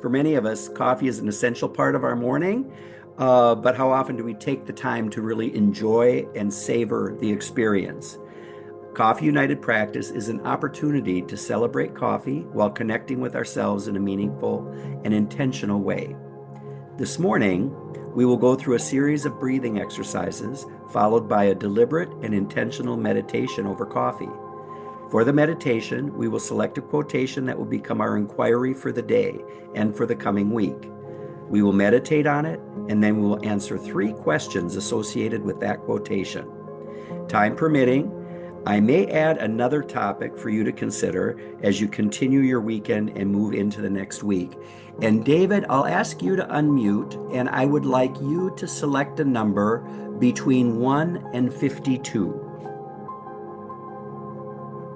For many of us, coffee is an essential part of our morning, but how often do we take the time to really enjoy and savor the experience? Coffee United Practice is an opportunity to celebrate coffee while connecting with ourselves in a meaningful and intentional way. This morning, we will go through a series of breathing exercises, followed by a deliberate and intentional meditation over coffee. For the meditation, we will select a quotation that will become our inquiry for the day and for the coming week. We will meditate on it, and then we will answer 3 questions associated with that quotation. Time permitting, I may add another topic for you to consider as you continue your weekend and move into the next week. And David, I'll ask you to unmute, and I would like you to select a number between 1 and 52.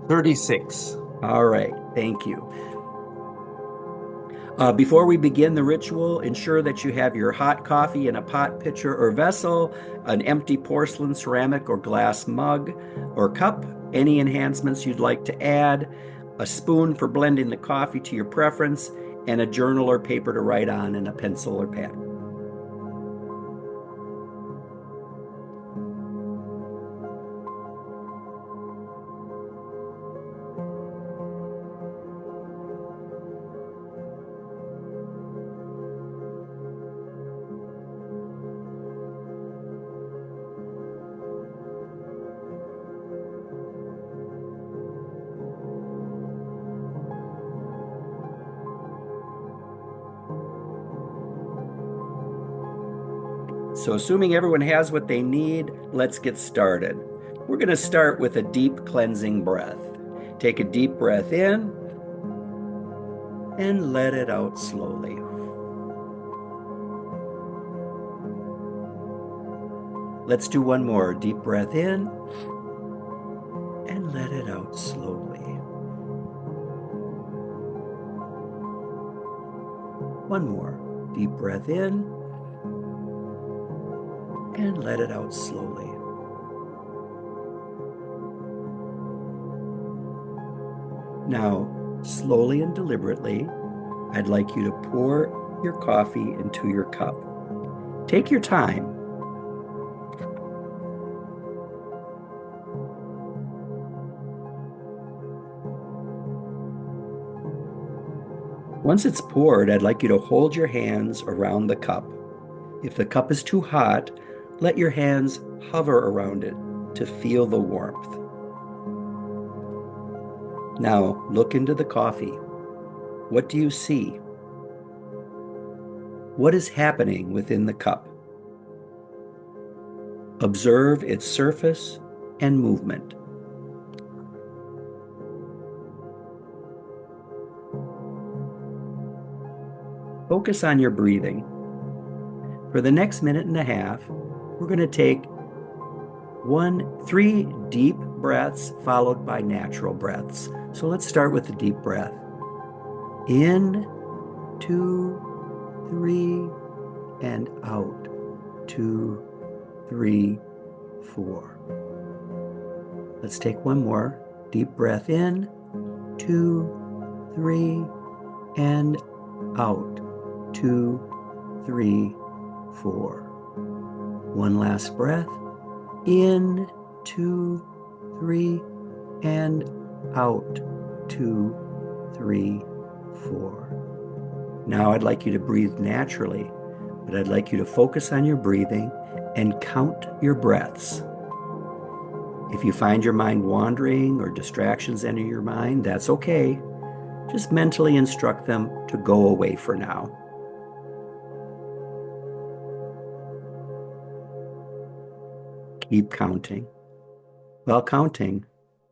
36. All right, thank you. Before we begin the ritual, ensure that you have your hot coffee in a pot, pitcher, or vessel, an empty porcelain, ceramic, or glass mug or cup, any enhancements you'd like to add, a spoon for blending the coffee to your preference, and a journal or paper to write on, and a pencil or pen. So assuming everyone has what they need, let's get started. We're going to start with a deep cleansing breath. Take a deep breath in and let it out slowly. Let's do one more. Deep breath in and let it out slowly. One more. Deep breath in and let it out slowly. Now, slowly and deliberately, I'd like you to pour your coffee into your cup. Take your time. Once it's poured, I'd like you to hold your hands around the cup. If the cup is too hot, let your hands hover around it to feel the warmth. Now, look into the coffee. What do you see? What is happening within the cup? Observe its surface and movement. Focus on your breathing. For the next minute and a half, we're going to take 3 deep breaths followed by natural breaths. So let's start with the deep breath. In, 2, 3, and out. 2, 3, 4. Let's take one more. Deep breath in, 2, 3, and out. 2, 3, 4. One last breath. In, 2, 3, and out. 2, 3, 4. Now I'd like you to breathe naturally, but I'd like you to focus on your breathing and count your breaths. If you find your mind wandering or distractions enter your mind, that's okay. Just mentally instruct them to go away for now. Keep counting. While counting,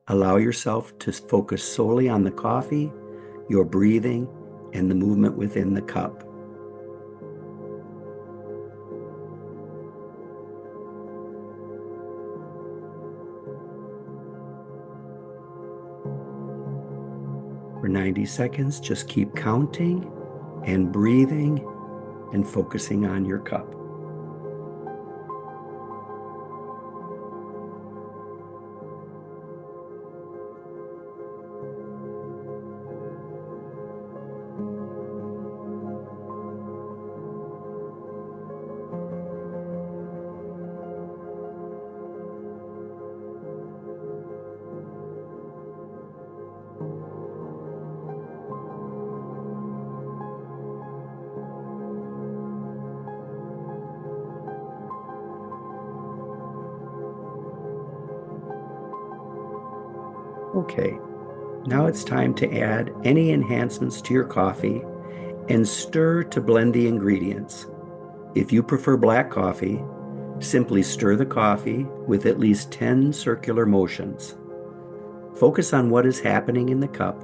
allow yourself to focus solely on the coffee, your breathing, and the movement within the cup. For 90 seconds, just keep counting and breathing and focusing on your cup. Okay, now it's time to add any enhancements to your coffee and stir to blend the ingredients. If you prefer black coffee, simply stir the coffee with at least 10 circular motions. Focus on what is happening in the cup,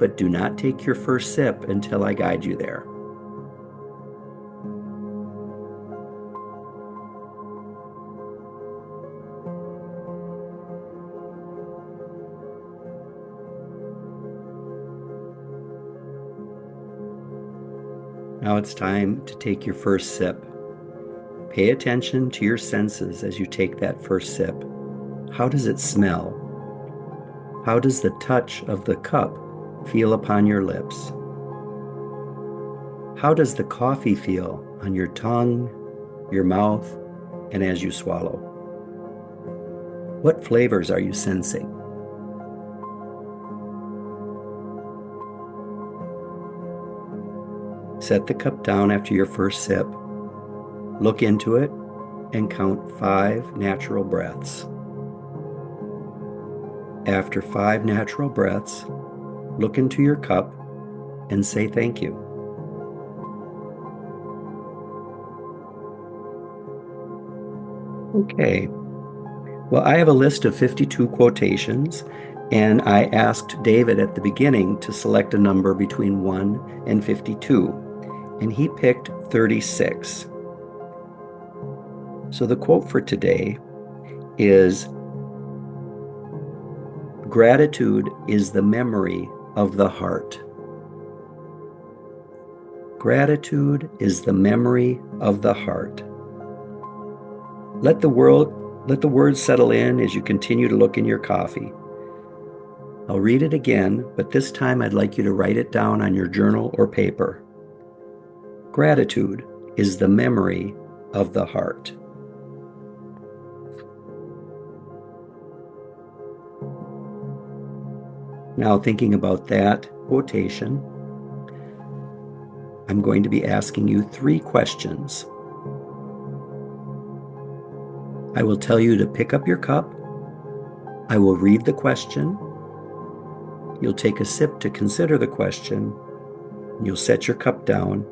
but do not take your first sip until I guide you there. Now it's time to take your first sip. Pay attention to your senses as you take that first sip. How does it smell? How does the touch of the cup feel upon your lips? How does the coffee feel on your tongue, your mouth, and as you swallow? What flavors are you sensing? Set the cup down after your first sip. Look into it and count 5 natural breaths. After 5 natural breaths, look into your cup and say thank you. Okay. Well, I have a list of 52 quotations, and I asked David at the beginning to select a number between 1 and 52, and he picked 36. So the quote for today is, "Gratitude is the memory of the heart." Gratitude is the memory of the heart. Let the words settle in as you continue to look in your coffee. I'll read it again, but this time I'd like you to write it down on your journal or paper. Gratitude is the memory of the heart. Now, thinking about that quotation, I'm going to be asking you 3 questions. I will tell you to pick up your cup. I will read the question. You'll take a sip to consider the question. You'll set your cup down,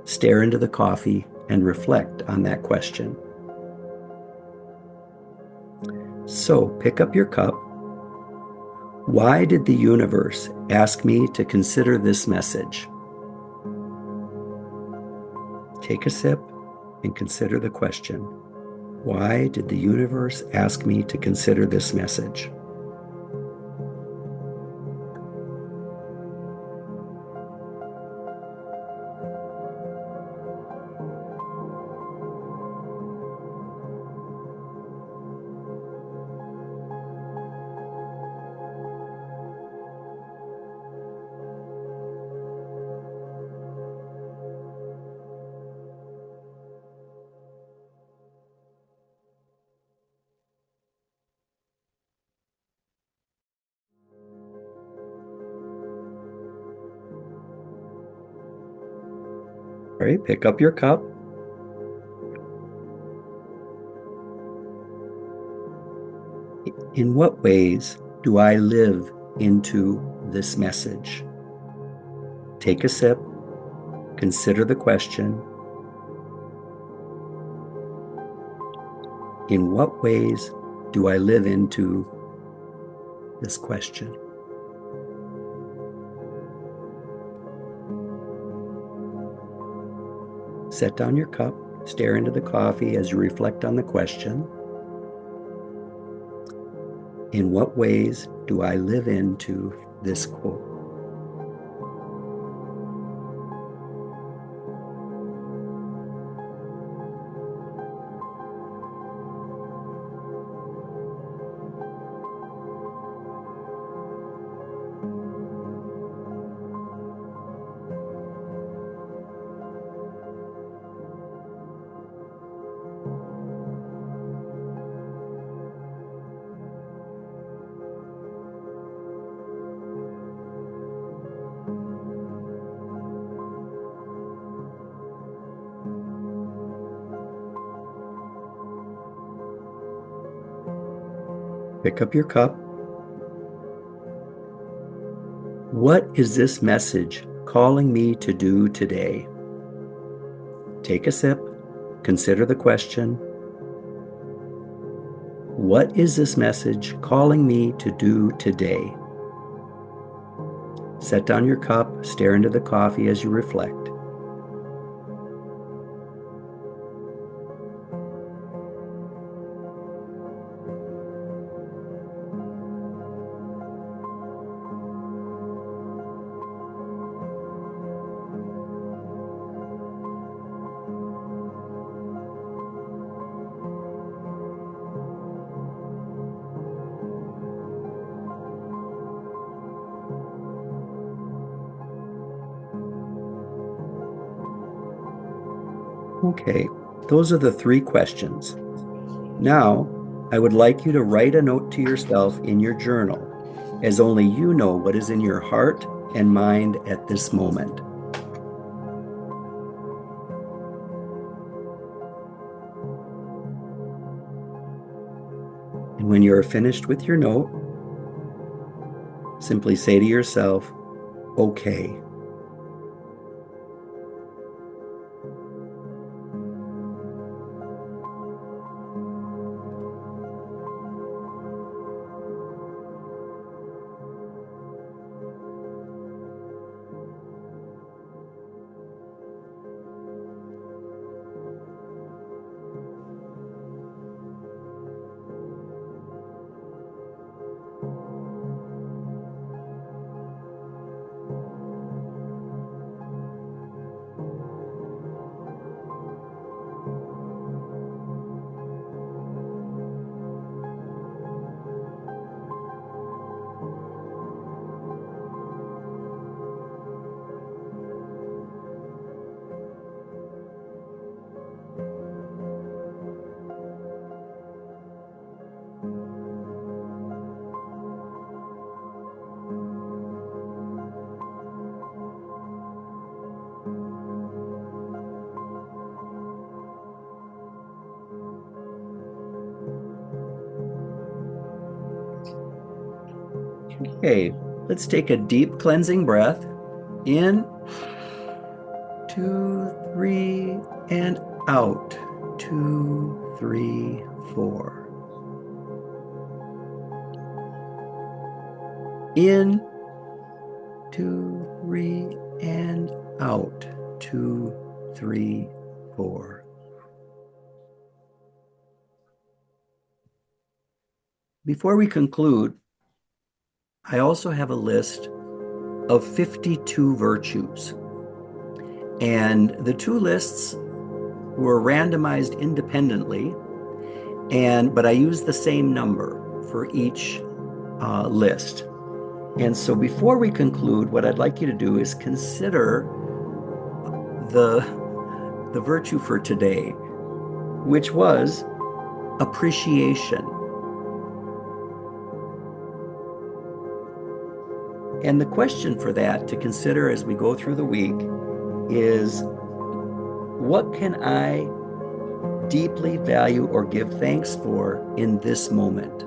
stare into the coffee, and reflect on that question. So, pick up your cup. Why did the universe ask me to consider this message? Take a sip and consider the question. Why did the universe ask me to consider this message? All right, pick up your cup. In what ways do I live into this message? Take a sip, consider the question. In what ways do I live into this question? Set down your cup, stare into the coffee as you reflect on the question. In what ways do I live into this quote? Pick up your cup. What is this message calling me to do today? Take a sip, consider the question. What is this message calling me to do today? Set down your cup, stare into the coffee as you reflect. Okay, those are the 3 questions. Now, I would like you to write a note to yourself in your journal, as only you know what is in your heart and mind at this moment. And when you are finished with your note, simply say to yourself, okay. Okay, let's take a deep cleansing breath. In, 2, 3, and out. 2, 3, 4. In, 2, 3, and out. 2, 3, 4. Before we conclude, I also have a list of 52 virtues. And the 2 lists were randomized independently, but I used the same number for each list. And so before we conclude, what I'd like you to do is consider the virtue for today, which was appreciation. And the question for that to consider as we go through the week is, what can I deeply value or give thanks for in this moment?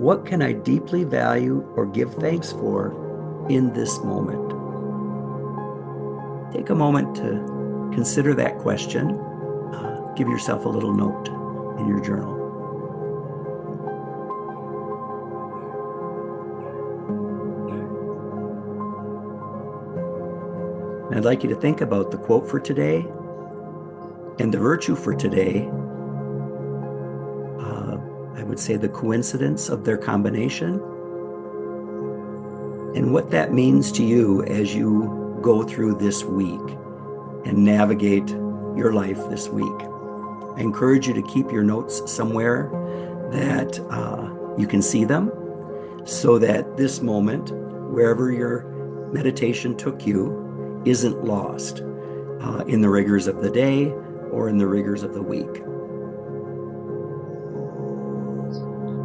What can I deeply value or give thanks for in this moment? Take a moment to consider that question. Give yourself a little note in your journal. And I'd like you to think about the quote for today and the virtue for today. I would say the coincidence of their combination and what that means to you as you go through this week and navigate your life this week. I encourage you to keep your notes somewhere that you can see them, so that this moment, wherever your meditation took you, isn't lost in the rigors of the day or in the rigors of the week.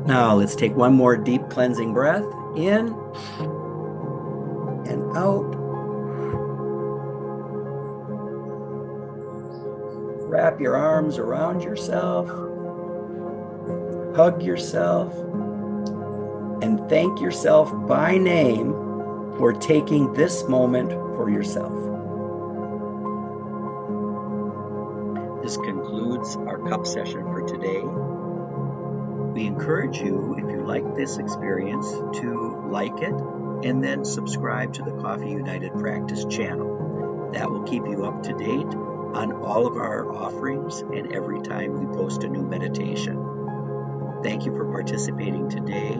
Now let's take one more deep cleansing breath in and out. Wrap your arms around yourself. Hug yourself. and thank yourself by name for taking this moment for yourself. This concludes our cup session for today. We encourage you, if you like this experience, to like it and then subscribe to the Coffee United Practice channel. That will keep you up to date on all of our offerings and every time we post a new meditation. Thank you for participating today.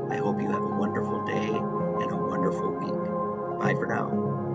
I hope you have a wonderful day and a wonderful week. Bye for now.